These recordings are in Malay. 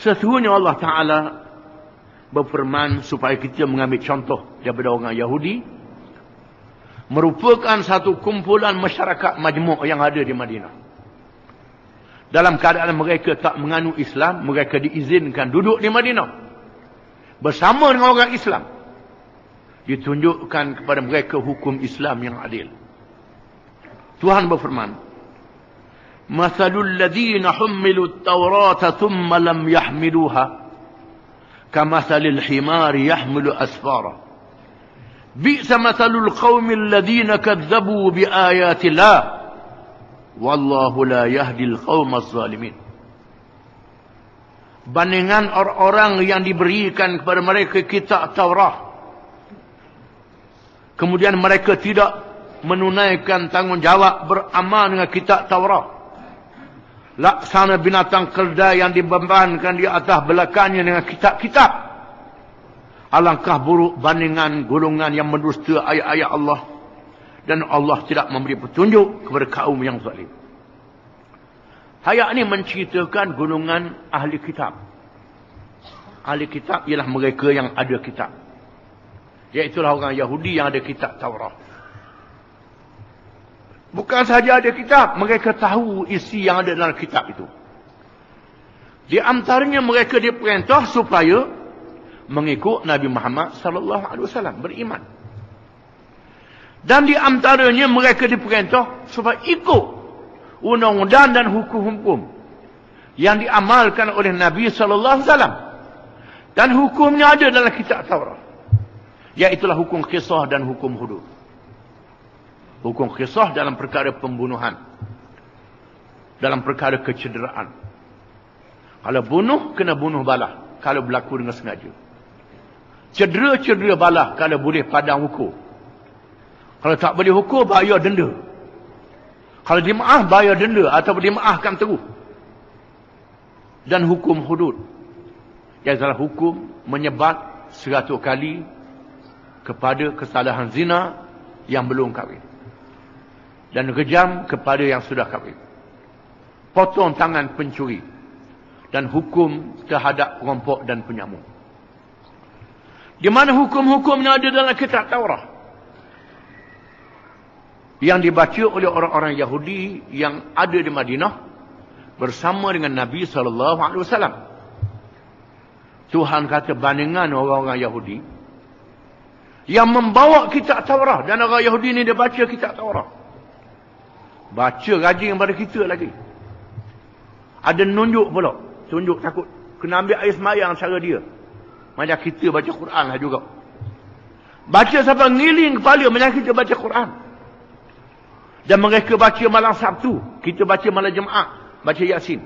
Sesungguhnya Allah Ta'ala berfirman supaya kita mengambil contoh daripada orang Yahudi. Merupakan satu kumpulan masyarakat majmuk yang ada di Madinah. Dalam keadaan mereka tak menganut Islam, mereka diizinkan duduk di Madinah bersama dengan orang Islam. Ditunjukkan kepada mereka hukum Islam yang adil. Tuhan berfirman, "Mathalul ladzina hummilut Taurata thumma lam yahmiluha kamathalil himari yahmilu asfara. Bi'sa mathalul qaumil ladzina kadzdzabu biayatillah wallahu la yahdil qaumaz zalimin." Bandingan orang-orang yang diberikan kepada mereka kitab Taurat, kemudian mereka tidak menunaikan tanggungjawab beramal dengan kitab Taurat, laksana binatang keldai yang dibebankan di atas belakangnya dengan kitab-kitab. Alangkah buruk bandingan golongan yang mendusta ayat-ayat Allah, dan Allah tidak memberi petunjuk kepada kaum yang zalim. Ayat ini menceritakan golongan ahli kitab. Ahli kitab ialah mereka yang ada kitab, iaitulah orang Yahudi yang ada kitab Taurat. Bukan saja ada kitab, mereka tahu isi yang ada dalam kitab itu. Di antaranya mereka diperintah supaya mengikut Nabi Muhammad sallallahu alaihi wasallam, beriman. Dan di antaranya mereka diperintah supaya ikut undang-undang dan hukum-hukum yang diamalkan oleh Nabi sallallahu alaihi wasallam, dan hukumnya ada dalam kitab Taurat, iaitulah hukum qisas dan hukum hudud. Hukum qisas dalam perkara pembunuhan, dalam perkara kecederaan. Kalau bunuh, kena bunuh balah kalau berlaku dengan sengaja. Cedera balah kalau boleh padang hukum. Kalau tak boleh hukum, bayar denda. Kalau dimaaf, bayar denda atau dimaafkan terus. Dan hukum hudud, ialah hukum menyebat 100 kali kepada kesalahan zina yang belum kahwin, dan kejam kepada yang sudah kahwin. Potong tangan pencuri, dan hukum terhadap perampok dan penyamun. Di mana hukum-hukumnya ada dalam kitab Taurat, yang dibaca oleh orang-orang Yahudi yang ada di Madinah bersama dengan Nabi SAW. Tuhan kata bandingan orang-orang Yahudi yang membawa kitab Taurat, dan orang Yahudi ni dia baca kitab Taurat, baca rajin pada kita lagi. Ada nunjuk pula, tunjuk takut kena ambil air semayang cara dia, macam kita baca Quran lah juga. Baca sampai ngiling kepala macam kita baca Quran. Dan mereka baca malam Sabtu, kita baca malam Jumaat, baca Yasin.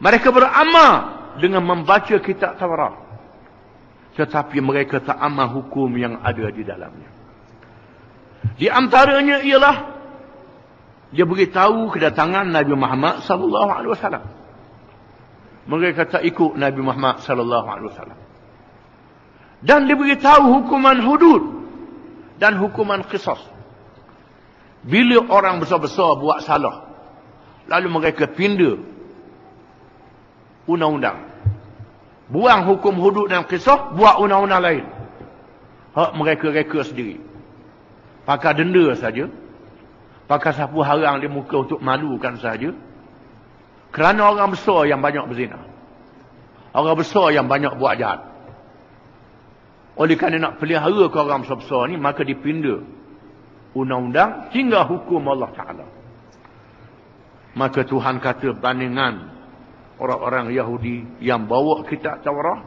Mereka beramal dengan membaca kitab Taurat, tetapi mereka tak amal hukum yang ada di dalamnya. Di antaranya ialah dia beritahu kedatangan Nabi Muhammad sallallahu alaihi wasallam. Mereka tak ikut Nabi Muhammad sallallahu alaihi wasallam. Dan dia beritahu hukuman hudud dan hukuman qisas. Bila orang besar-besar buat salah, lalu mereka pindah undang-undang, buang hukum hudud dan qisas, buat undang-undang lain, hak mereka reka sendiri, pakai denda saja, pakai sapu harang di muka untuk malukan saja, kerana orang besar yang banyak berzina, orang besar yang banyak buat jahat. Oleh kerana nak pelihara ke orang besar-besar ni, maka dipindah undang-undang hingga hukum Allah Ta'ala. Maka Tuhan kata bandingan orang-orang Yahudi yang bawa kitab Taurat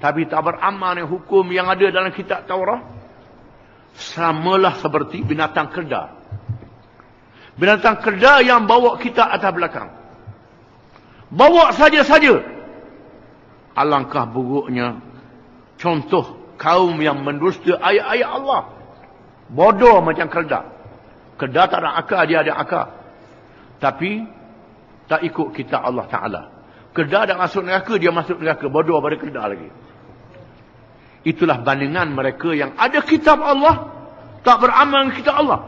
tapi tak beramal dengan hukum yang ada dalam kitab Taurat, samalah seperti binatang keldai. Binatang keldai yang bawa kitab atas belakang, bawa saja-saja. Alangkah buruknya contoh kaum yang mendusta ayat-ayat Allah. Bodoh macam keldai. Keldai tak ada akal, dia ada akal, tapi tak ikut kitab Allah Ta'ala. Keldai dah masuk neraka, dia masuk neraka. Bodoh pada keldai lagi. Itulah bandingan mereka yang ada kitab Allah, tak beramal dengan kitab Allah.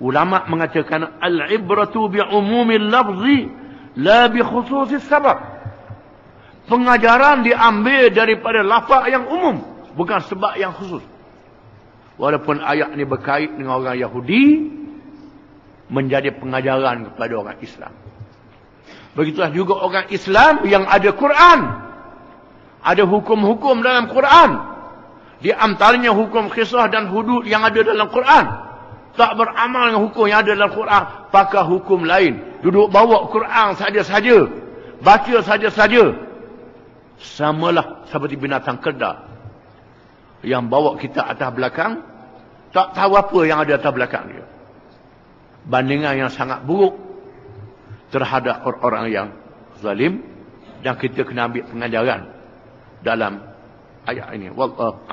Ulama mengatakan al-ibratu bi'umumil lafzi la bi khususis sabab. Pengajaran diambil daripada lafaz yang umum, bukan sebab yang khusus. Walaupun ayat ini berkait dengan orang Yahudi, menjadi pengajaran kepada orang Islam. Begitulah juga orang Islam yang ada Quran. Ada hukum-hukum dalam Quran. Di antaranya hukum qisas dan hudud yang ada dalam Quran. Tak beramal dengan hukum yang ada dalam Quran, pakai hukum lain. Duduk bawa Quran saja-saja. Baca saja-saja. Samalah seperti binatang keldar yang bawa kita atas belakang, tak tahu apa yang ada atas belakang dia. Bandingan yang sangat buruk terhadap orang-orang yang zalim, dan kita kena ambil pengajaran dalam ayat ini. Wallahu